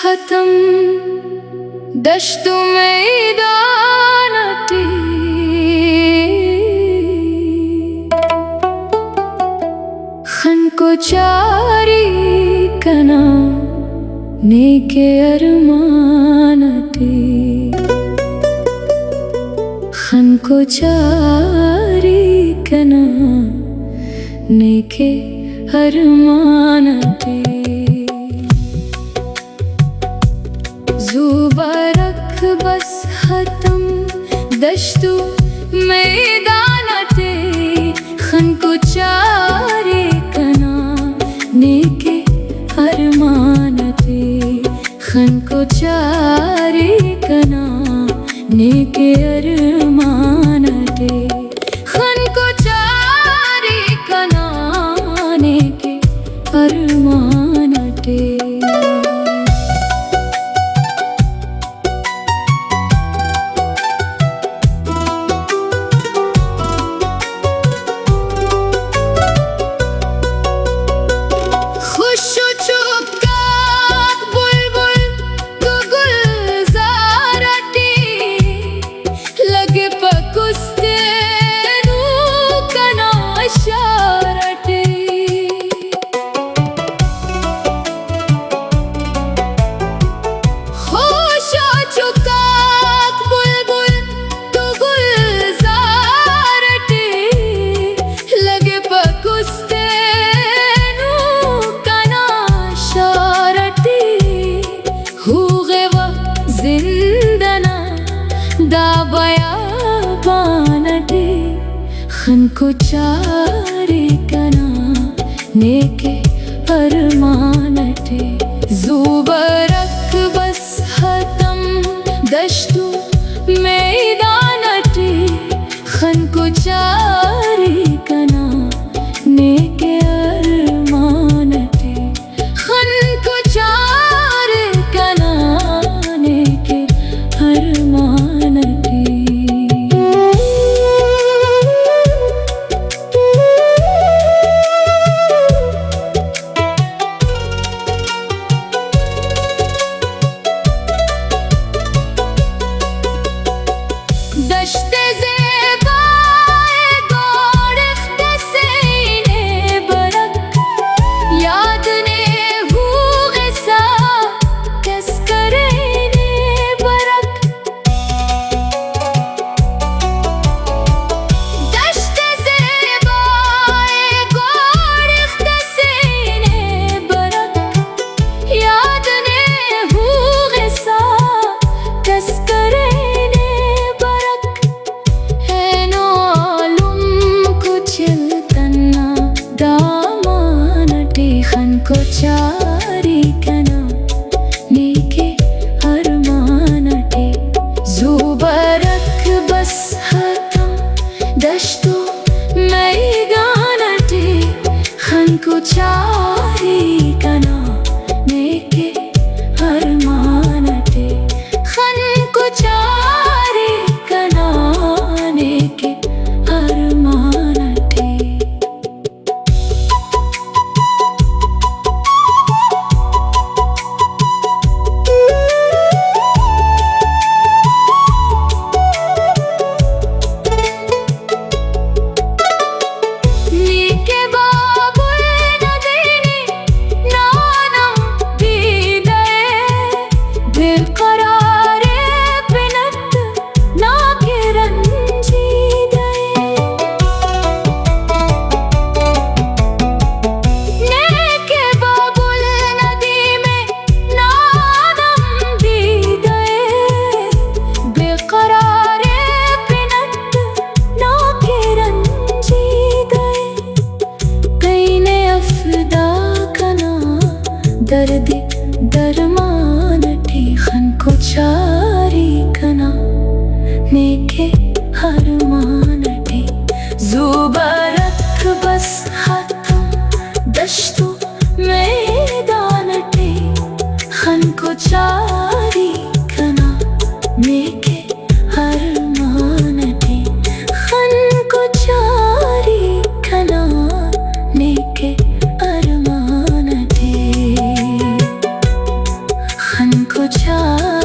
खत्म दश्तो मैदानटी खन को चारी कना नेके अरमानटी खन को चारी कना नेके अरमानटी ज़ुबरक बस खत्म दश्तो मैदानटे खन को चारे कना नेके अरमानटे खन को चारे कना नेके अरमानटे खन को चारे कना नेके अरमानटे दाबयाबानटे खन को चारे कना नेके अरमानटे ज़ुबरक बस खत्म दश्तो मैदानटे खन को चारे कना नेके अरमानटे खन को चारे कना नेके अरमानटे दश्ते ज़ेबाए गोरख्ते सीने बरक याद ने हुए सा तस्करे ने बरक दश्ते ज़ेबाए गोरख्ते सीने बरक याद ने हुए सा तस्करे खन को चारे कना नेके अरमानटे ज़ुबरक बस खत्म दश्तो मैदानटे खन को चारे कना नेके अरमानटे खन को चारे कना नेके अरमानटे दर्द दरमानटे खन को चारे कना नेके अरमानटे ज़ुबरक बस खत्म दश्तो मैदानटे खन को चारे कना नेके अरमानटे खन को चारे कना नेके अरमानटे खन को चारी